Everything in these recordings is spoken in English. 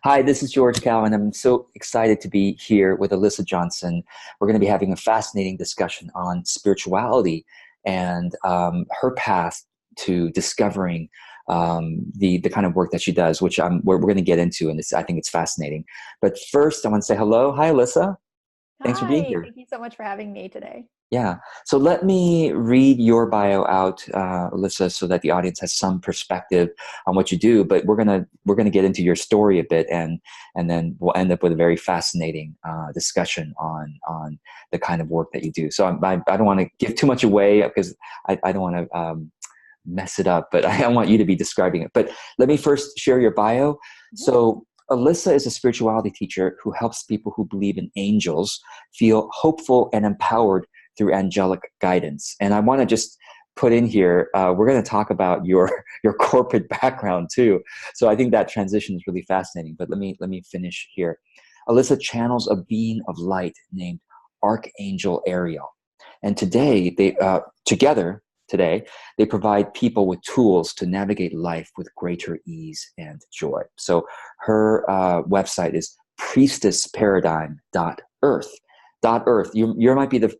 Hi, this is George Cowan. I'm so excited to be here with Alyssa Johnson. We're going to be having a fascinating discussion on spirituality and her path to discovering the kind of work that she does, which we're going to get into, and I think it's fascinating. But first, I want to say hello. Hi, Alyssa. Thanks for being Hi, here. thank you so much for having me today. Yeah. So let me read your bio out, Alyssa, so that the audience has some perspective on what you do. But we're gonna get into your story a bit, and then we'll end up with a very fascinating discussion on the kind of work that you do. So I don't want to give too much away because I don't want to mess it up, but I want you to be describing it. But let me first share your bio. Mhm. So Alyssa is a spirituality teacher who helps people who believe in angels feel hopeful and empowered through angelic guidance. And I want to just put in here, we're going to talk about your corporate background too. So I think that transition is really fascinating. But let me finish here. Alyssa channels a being of light named Archangel Ariel, and today they provide people with tools to navigate life with greater ease and joy. So her website is priestessparadigm.earth. Earth. You might be the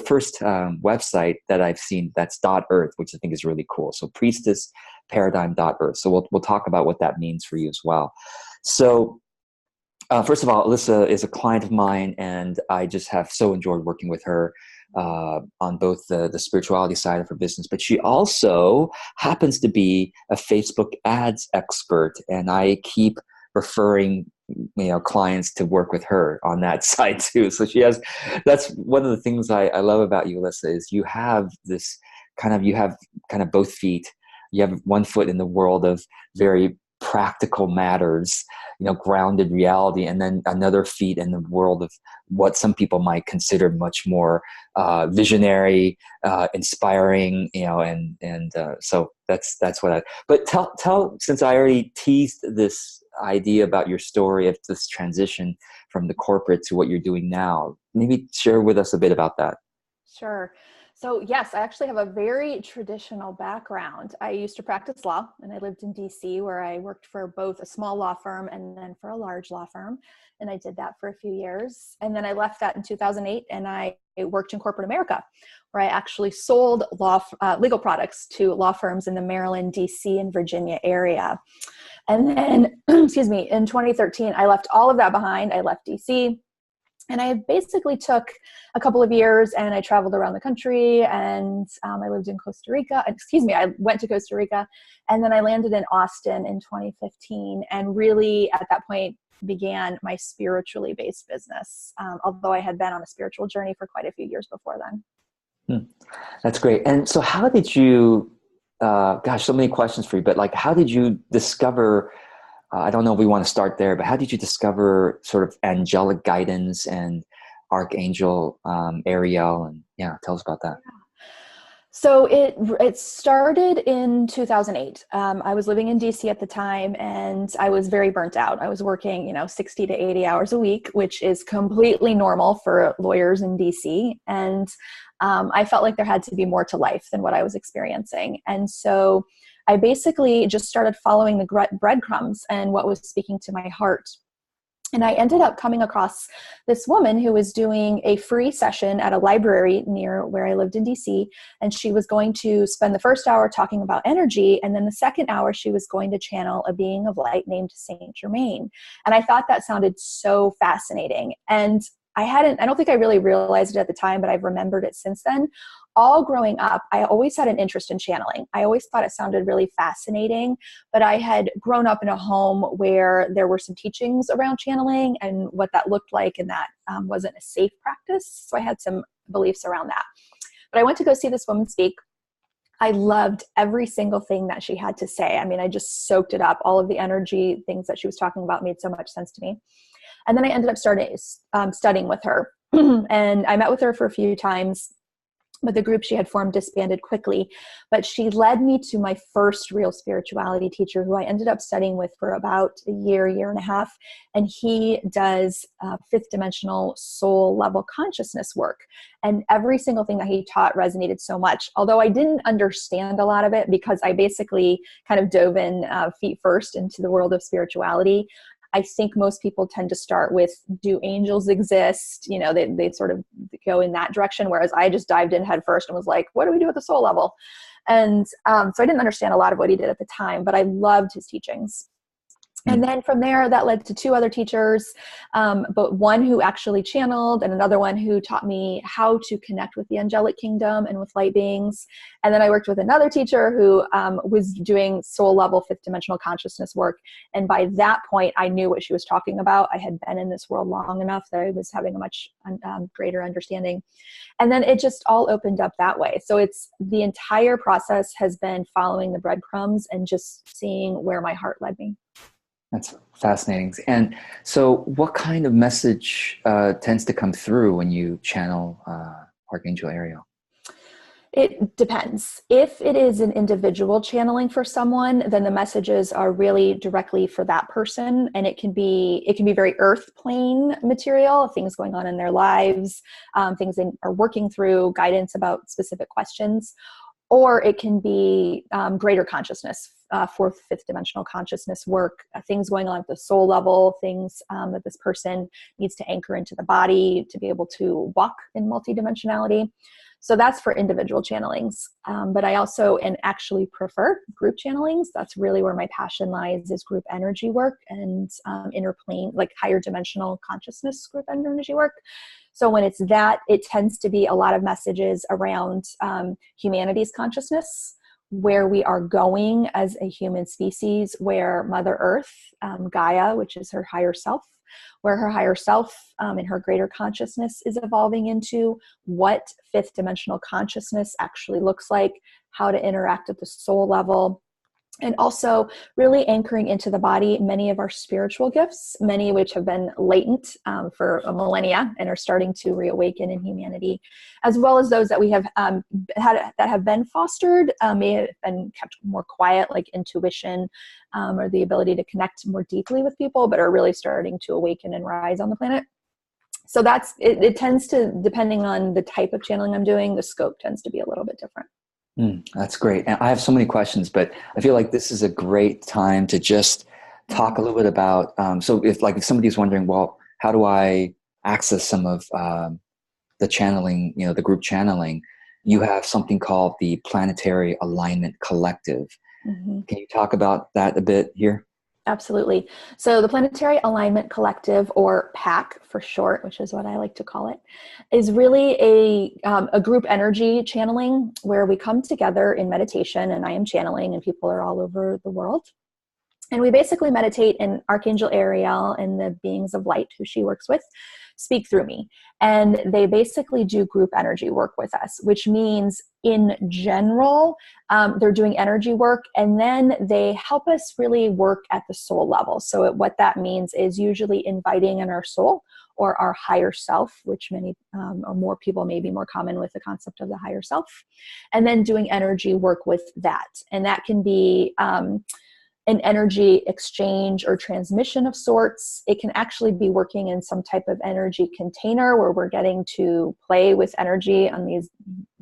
first website that I've seen that's .earth, which I think is really cool. So priestessparadigm.earth. So we'll talk about what that means for you as well. So first of all, Alyssa is a client of mine, and I just have so enjoyed working with her on both the spirituality side of her business. But she also happens to be a Facebook ads expert, and I keep referring clients to work with her on that side too. So that's one of the things I love about you, Alyssa, is you have both feet. You have one foot in the world of very practical matters, grounded reality, and then another feet in the world of what some people might consider much more visionary, inspiring, so that's what but tell, since I already teased this idea about your story of this transition from the corporate to what you're doing now, maybe share with us a bit about that. Sure. So yes, I actually have a very traditional background. I used to practice law, and I lived in DC, where I worked for both a small law firm and then for a large law firm. And I did that for a few years. And then I left that in 2008, and I worked in corporate America, where I actually sold legal products to law firms in the Maryland, DC, and Virginia area. And then, excuse me, in 2013, I left all of that behind. I left DC. And I basically took a couple of years, and I traveled around the country, and I lived in Costa Rica. I went to Costa Rica, and then I landed in Austin in 2015, and really at that point began my spiritually based business, although I had been on a spiritual journey for quite a few years before then. That's great. And so how did you, so many questions for you, but like, how did you discover, I don't know if we want to start there, but how did you discover sort of angelic guidance and Archangel Ariel? And yeah, tell us about that. So it started in 2008. I was living in DC at the time, and I was very burnt out. I was working, 60 to 80 hours a week, which is completely normal for lawyers in DC. And I felt like there had to be more to life than what I was experiencing. And so I basically just started following the breadcrumbs and what was speaking to my heart. And I ended up coming across this woman who was doing a free session at a library near where I lived in DC. And she was going to spend the first hour talking about energy. And then the second hour, she was going to channel a being of light named Saint Germain. And I thought that sounded so fascinating. And I don't think I really realized it at the time, but I've remembered it since then. All growing up, I always had an interest in channeling. I always thought it sounded really fascinating, but I had grown up in a home where there were some teachings around channeling and what that looked like, and that wasn't a safe practice. So I had some beliefs around that. But I went to go see this woman speak. I loved every single thing that she had to say. I mean, I just soaked it up. All of the energy, things that she was talking about made so much sense to me. And then I ended up studying with her. And I met with her for a few times, but the group she had formed disbanded quickly. But she led me to my first real spirituality teacher, who I ended up studying with for about a year and a half. And he does fifth dimensional soul level consciousness work. And every single thing that he taught resonated so much. Although I didn't understand a lot of it, because I basically kind of dove in feet first into the world of spirituality, I think most people tend to start with, do angels exist? You know, they sort of go in that direction. Whereas I just dived in head first and was like, what do we do at the soul level? And so I didn't understand a lot of what he did at the time, but I loved his teachings. And then from there, that led to 2 other teachers, but one who actually channeled and another one who taught me how to connect with the angelic kingdom and with light beings. And then I worked with another teacher who was doing soul level 5th dimensional consciousness work. And by that point, I knew what she was talking about. I had been in this world long enough that I was having a much greater understanding. And then it just all opened up that way. So it's the entire process has been following the breadcrumbs and just seeing where my heart led me. That's fascinating. And so what kind of message tends to come through when you channel Archangel Ariel? It depends. If it is an individual channeling for someone, then the messages are really directly for that person. And it can be very earth plane material, things going on in their lives, things they are working through, guidance about specific questions. Or it can be greater consciousness, 4th, 5th dimensional consciousness work, things going on at the soul level, things that this person needs to anchor into the body to be able to walk in multidimensionality. So that's for individual channelings. But I also actually prefer group channelings. That's really where my passion lies, is group energy work and inner plane, like higher dimensional consciousness group energy work. So when it's that, it tends to be a lot of messages around humanity's consciousness, where we are going as a human species, where Mother Earth, Gaia, which is her higher self, where her higher self and her greater consciousness is evolving into, what 5th dimensional consciousness actually looks like, how to interact at the soul level, and also really anchoring into the body many of our spiritual gifts, many of which have been latent for a millennia and are starting to reawaken in humanity, as well as those that we have had that have been fostered, may have been kept more quiet, like intuition or the ability to connect more deeply with people, but are really starting to awaken and rise on the planet. So that's it tends to, depending on the type of channeling I'm doing, the scope tends to be a little bit different. That's great. And I have so many questions, but I feel like this is a great time to just talk a little bit about, so if somebody's wondering, well, how do I access some of the channeling, the group channeling, you have something called the Planetary Alignment Collective. Mm-hmm. Can you talk about that a bit here? Absolutely. So the Planetary Alignment Collective, or PAC for short, which is what I like to call it, is really a group energy channeling where we come together in meditation, and I am channeling, and people are all over the world. And we basically meditate, and Archangel Ariel and the beings of light who she works with speak through me. And they basically do group energy work with us, which means in general, they're doing energy work, and then they help us really work at the soul level. So what that means is usually inviting in our soul or our higher self, which many or more people may be more common with the concept of the higher self, and then doing energy work with that. And that can be an energy exchange or transmission of sorts. It can actually be working in some type of energy container where we're getting to play with energy on these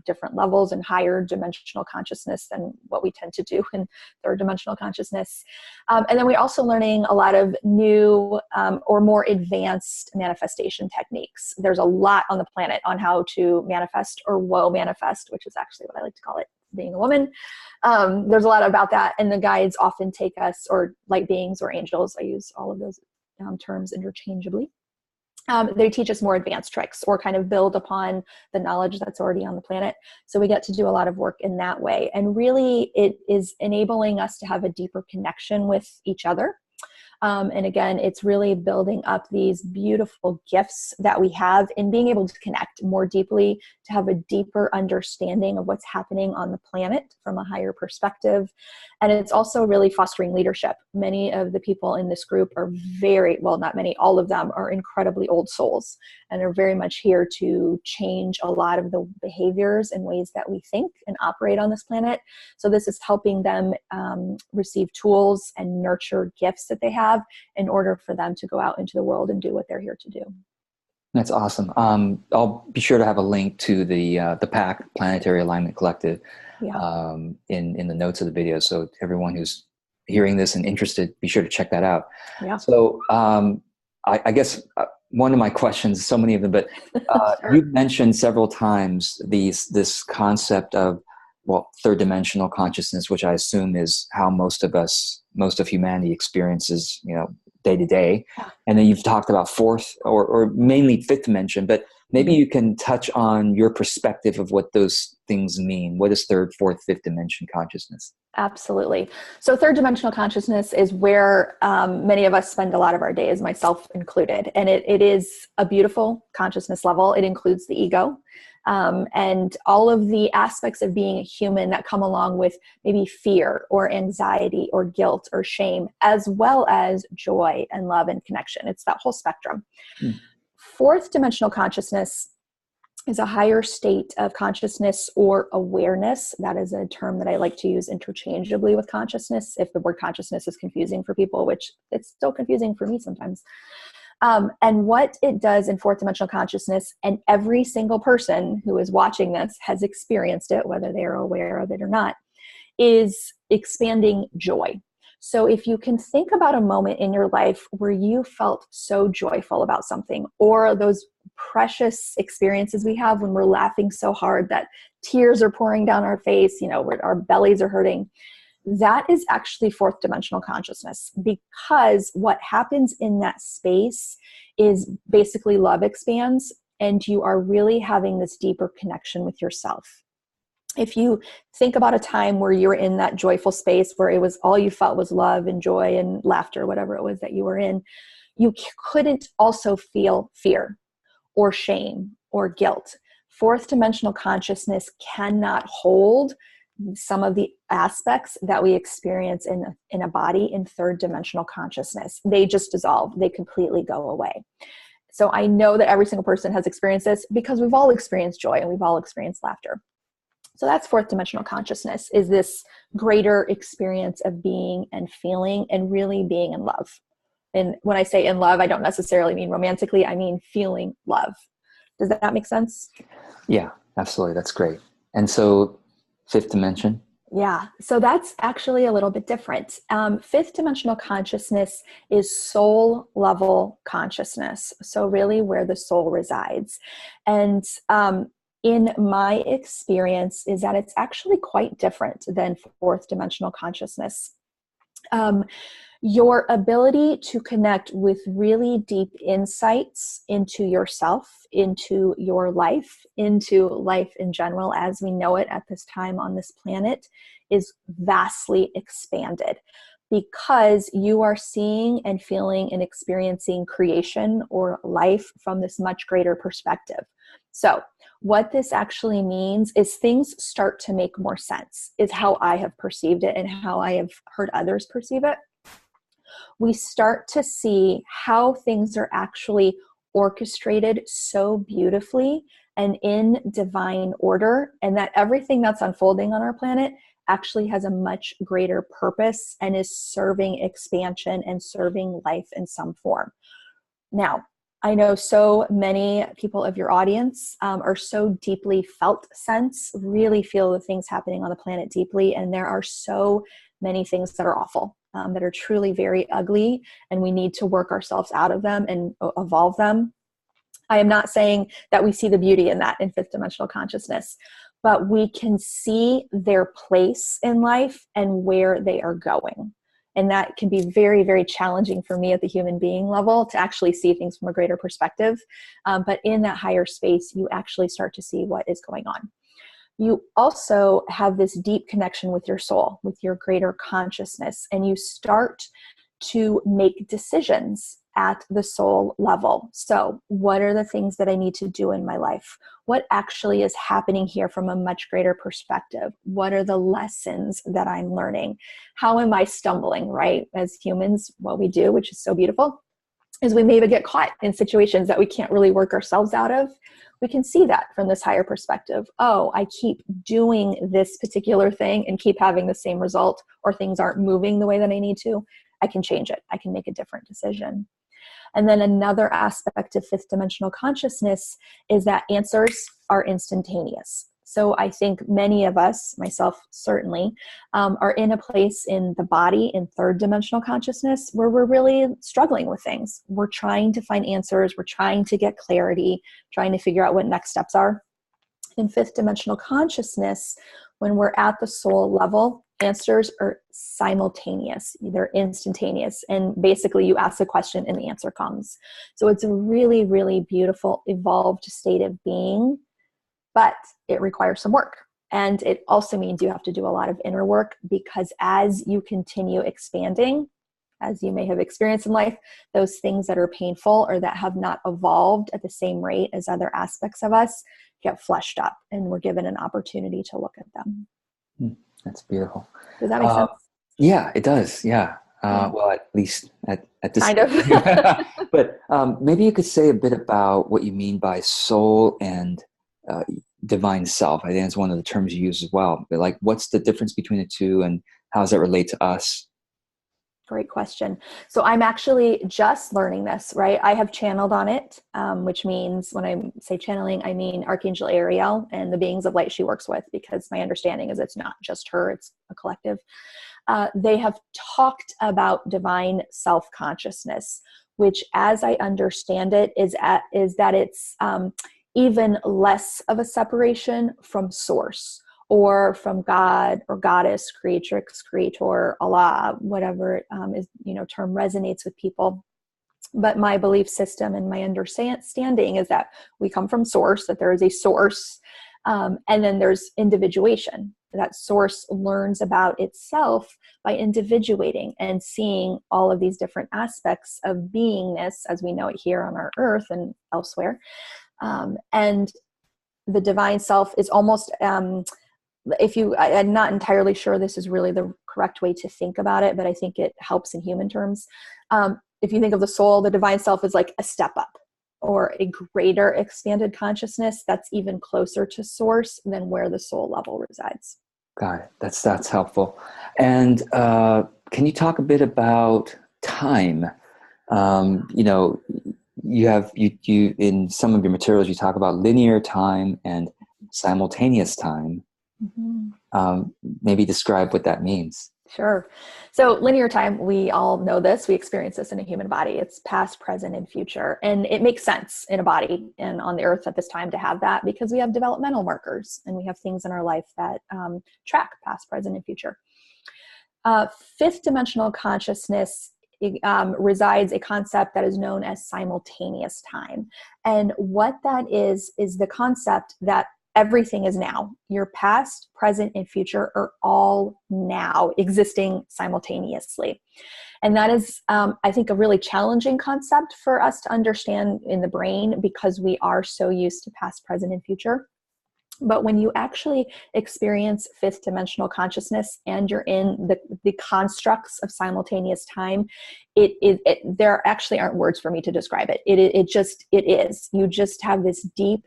different levels and higher dimensional consciousness than what we tend to do in 3rd dimensional consciousness. And then we're also learning a lot of new or more advanced manifestation techniques. There's a lot on the planet on how to manifest, or woe manifest, which is actually what I like to call it, being a woman. There's a lot about that. And the guides often take us, or light beings or angels, I use all of those terms interchangeably. They teach us more advanced tricks, or kind of build upon the knowledge that's already on the planet. So we get to do a lot of work in that way. And really it is enabling us to have a deeper connection with each other. And again, it's really building up these beautiful gifts that we have in being able to connect more deeply, to have a deeper understanding of what's happening on the planet from a higher perspective. And it's also really fostering leadership. Many of the people in this group are not many, all of them are incredibly old souls, and are very much here to change a lot of the behaviors and ways that we think and operate on this planet. So this is helping them receive tools and nurture gifts that they have in order for them to go out into the world and do what they're here to do. That's awesome. I'll be sure to have a link to the PAC, Planetary Alignment Collective, in the notes of the video. So everyone who's hearing this and interested, be sure to check that out. Yeah. So I guess one of my questions, so many of them, but Sure. you've mentioned several times this concept of, well, third dimensional consciousness, which I assume is how most of humanity experiences, day to day. Yeah. And then you've talked about fourth or mainly fifth dimension, but maybe you can touch on your perspective of what those things mean. What is third, fourth, fifth dimension consciousness? Absolutely. So third dimensional consciousness is where many of us spend a lot of our days, myself included. And it is a beautiful consciousness level. It includes the ego and all of the aspects of being a human that come along with maybe fear or anxiety or guilt or shame, as well as joy and love and connection. It's that whole spectrum. Fourth dimensional consciousness is a higher state of consciousness or awareness. That is a term that I like to use interchangeably with consciousness, if the word consciousness is confusing for people, which it's still confusing for me sometimes. And what it does in fourth dimensional consciousness, and every single person who is watching this has experienced it, whether they are aware of it or not, is expanding joy. So if you can think about a moment in your life where you felt so joyful about something, or those precious experiences we have when we're laughing so hard that tears are pouring down our face, our bellies are hurting, that is actually fourth dimensional consciousness, because what happens in that space is basically love expands and you are really having this deeper connection with yourself. If you think about a time where you were in that joyful space where it was all you felt was love and joy and laughter, whatever it was that you were in, you couldn't also feel fear or shame or guilt. Fourth dimensional consciousness cannot hold some of the aspects that we experience in a body in third dimensional consciousness. They just dissolve. They completely go away. So I know that every single person has experienced this because we've all experienced joy and we've all experienced laughter. So that's fourth dimensional consciousness, is this greater experience of being and feeling and really being in love. And when I say in love, I don't necessarily mean romantically. I mean feeling love. Does that make sense? Yeah, absolutely. That's great. And so fifth dimension? Yeah, so that's actually a little bit different. Fifth dimensional consciousness is soul level consciousness. So really where the soul resides. And in my experience is that it's actually quite different than fourth dimensional consciousness. Your ability to connect with really deep insights into yourself, into your life, into life in general as we know it at this time on this planet, is vastly expanded, because you are seeing and feeling and experiencing creation or life from this much greater perspective. So what this actually means is things start to make more sense, is how I have perceived it and how I have heard others perceive it. We start to see how things are actually orchestrated so beautifully and in divine order, and that everything that's unfolding on our planet actually has a much greater purpose and is serving expansion and serving life in some form. Now, I know so many people of your audience are so deeply felt sense, really feel the things happening on the planet deeply, and there are so many things that are awful, that are truly very ugly, and we need to work ourselves out of them and evolve them. I am not saying that we see the beauty in that in fifth dimensional consciousness, but we can see their place in life and where they are going. And that can be very, very challenging for me at the human being level to actually see things from a greater perspective. But in that higher space, you actually start to see what is going on. You also have this deep connection with your soul, with your greater consciousness, and you start to make decisions at the soul level. So what are the things that I need to do in my life? What actually is happening here from a much greater perspective? What are the lessons that I'm learning? How am I stumbling, right? As humans, what we do, which is so beautiful, is we maybe get caught in situations that we can't really work ourselves out of. We can see that from this higher perspective. Oh, I keep doing this particular thing and keep having the same result, or things aren't moving the way that I need to. I can change it. I can make a different decision. And then another aspect of fifth dimensional consciousness is that answers are instantaneous. So I think many of us, myself certainly, are in a place in the body, in third dimensional consciousness, where we're really struggling with things. We're trying to find answers. We're trying to get clarity, trying to figure out what next steps are. In fifth dimensional consciousness, when we're at the soul level, answers are simultaneous. They're instantaneous. And basically you ask a question and the answer comes. So it's a really, really beautiful, evolved state of being, but it requires some work. And it also means you have to do a lot of inner work, because as you continue expanding, as you may have experienced in life, those things that are painful or that have not evolved at the same rate as other aspects of us get fleshed up, and we're given an opportunity to look at them. That's beautiful. Does that make sense? Yeah, it does. Yeah. Well, at least at this kind of. But maybe you could say a bit about what you mean by soul and divine self. I think that's one of the terms you use as well. But like, what's the difference between the two, and how does that relate to us? Great question. So I'm actually just learning this, right? I have channeled on it, which means when I say channeling, I mean Archangel Ariel and the beings of light she works with, because my understanding is it's not just her, it's a collective. They have talked about divine self-consciousness, which, as I understand it, is that it's even less of a separation from source, or from God or goddess, creatrix, creator, Allah, whatever is, term resonates with people. But my belief system and my understanding is that we come from source, that there is a source, and then there's individuation. That source learns about itself by individuating and seeing all of these different aspects of beingness as we know it here on our earth and elsewhere. And the divine self is almost... I'm not entirely sure this is really the correct way to think about it, but I think it helps in human terms. If you think of the soul, the divine self is like a step up, or a greater expanded consciousness that's even closer to source than where the soul level resides. Got it. That's helpful. And can you talk a bit about time? You in some of your materials, you talk about linear time and simultaneous time. Mm-hmm. Maybe describe what that means. Sure. So linear time, we all know this. We experience this in a human body. It's past, present, and future. And it makes sense in a body and on the earth at this time to have that, because we have developmental markers and we have things in our life that track past, present, and future. Fifth dimensional consciousness resides a concept that is known as simultaneous time. And what that is the concept that everything is now. Your past, present, and future are all now existing simultaneously. And that is, I think, a really challenging concept for us to understand in the brain, because we are so used to past, present, and future. But when you actually experience fifth dimensional consciousness and you're in the constructs of simultaneous time, there actually aren't words for me to describe it. It is. You just have this deep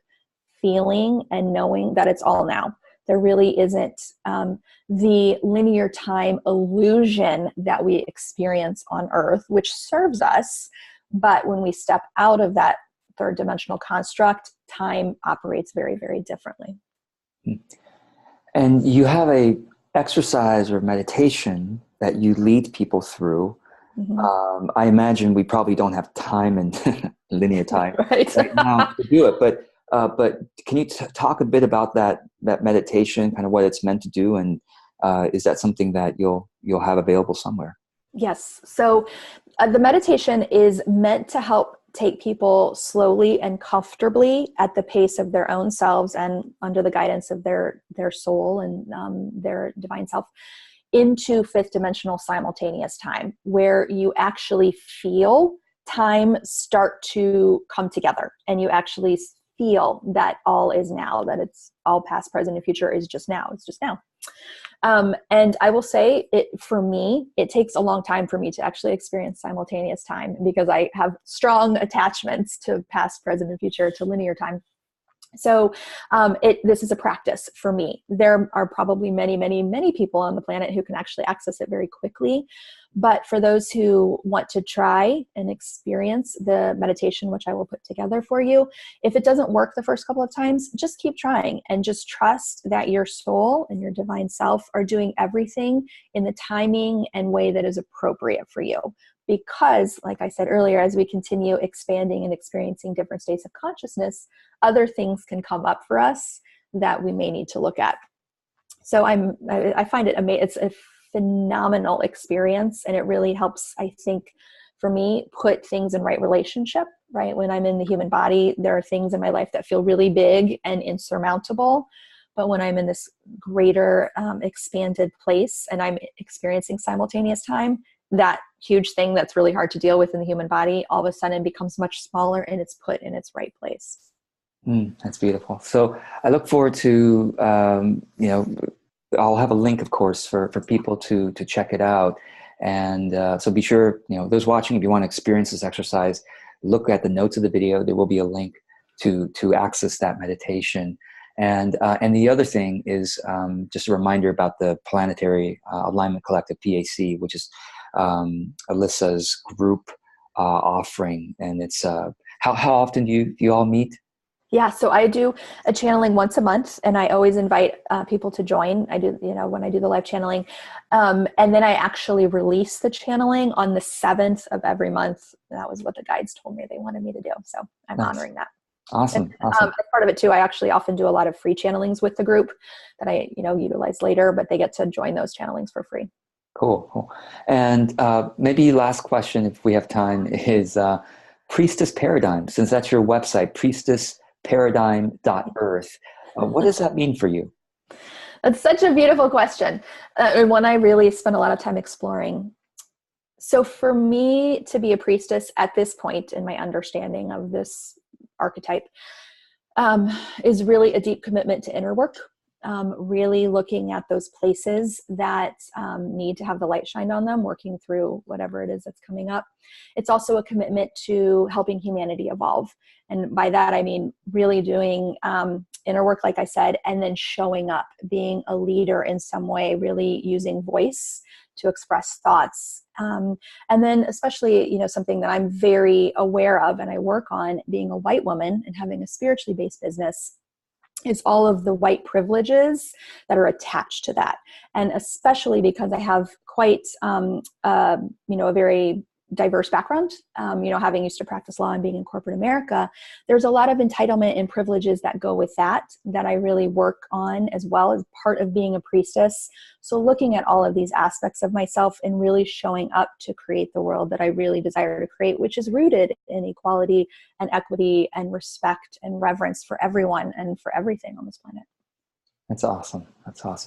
feeling and knowing that it's all now. There really isn't the linear time illusion that we experience on Earth, which serves us. But when we step out of that third dimensional construct, time operates very, very differently. And you have a exercise or meditation that you lead people through. Mm-hmm. I imagine we probably don't have time and linear time right now to do it, but can you talk a bit about that meditation, kind of what it's meant to do, and is that something that you'll have available somewhere? Yes. So the meditation is meant to help take people slowly and comfortably at the pace of their own selves and under the guidance of their soul and their divine self into fifth dimensional simultaneous time, where you actually feel time start to come together and you actually feel that all is now, that it's all past, present, and future is just now. It's just now. And I will say for me, it takes a long time for me to actually experience simultaneous time, because I have strong attachments to past, present, and future, to linear time. So this is a practice for me. There are probably many, many, many people on the planet who can actually access it very quickly. But for those who want to try and experience the meditation, which I will put together for you, if it doesn't work the first couple of times, just keep trying and just trust that your soul and your divine self are doing everything in the timing and way that is appropriate for you. Because, like I said earlier, as we continue expanding and experiencing different states of consciousness, other things can come up for us that we may need to look at. So I find it amazing. It's a phenomenal experience, and it really helps, I think, for me, put things in right relationship, right? When I'm in the human body, there are things in my life that feel really big and insurmountable. But when I'm in this greater expanded place and I'm experiencing simultaneous time, that huge thing that's really hard to deal with in the human body all of a sudden becomes much smaller and it's put in its right place. That's beautiful. So I look forward to, I'll have a link, of course, for people to check it out. And so be sure, those watching, if you want to experience this exercise, look at the notes of the video. There will be a link to access that meditation. And the other thing is just a reminder about the Planetary Alignment Collective, PAC, which is Alyssa's group offering. And it's how often do you all meet? Yeah, so I do a channeling once a month, and I always invite people to join. I do, when I do the live channeling. And then I actually release the channeling on the 7th of every month. That was what the guides told me they wanted me to do. So I'm honoring that. Awesome. And, as part of it too, I actually often do a lot of free channelings with the group that I, utilize later, but they get to join those channelings for free. Cool. And maybe last question, if we have time, is Priestess Paradigm. Since that's your website, priestessparadigm.earth. What does that mean for you? That's such a beautiful question. And one I really spent a lot of time exploring. So for me to be a priestess at this point in my understanding of this archetype is really a deep commitment to inner work. Really looking at those places that need to have the light shined on them, working through whatever it is that's coming up. It's also a commitment to helping humanity evolve. And by that, I mean really doing inner work, like I said, and then showing up, being a leader in some way, really using voice to express thoughts. And then especially, something that I'm very aware of and I work on, being a white woman and having a spiritually based business, is all of the white privileges that are attached to that. And especially because I have quite, a very diverse background, having used to practice law and being in corporate America, there's a lot of entitlement and privileges that go with that I really work on as well as part of being a priestess. So looking at all of these aspects of myself and really showing up to create the world that I really desire to create, which is rooted in equality and equity and respect and reverence for everyone and for everything on this planet. That's awesome.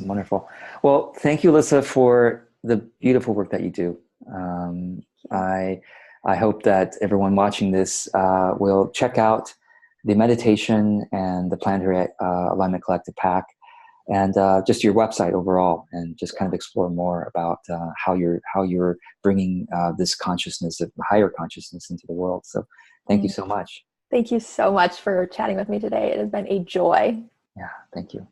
Wonderful. Well, thank you, Alyssa, for the beautiful work that you do. I hope that everyone watching this will check out the meditation and the Planetary Alignment Collective Pack, and just your website overall, and just kind of explore more about how you're bringing this consciousness, higher consciousness, into the world. So, thank you so much. Thank you so much for chatting with me today. It has been a joy. Yeah, thank you.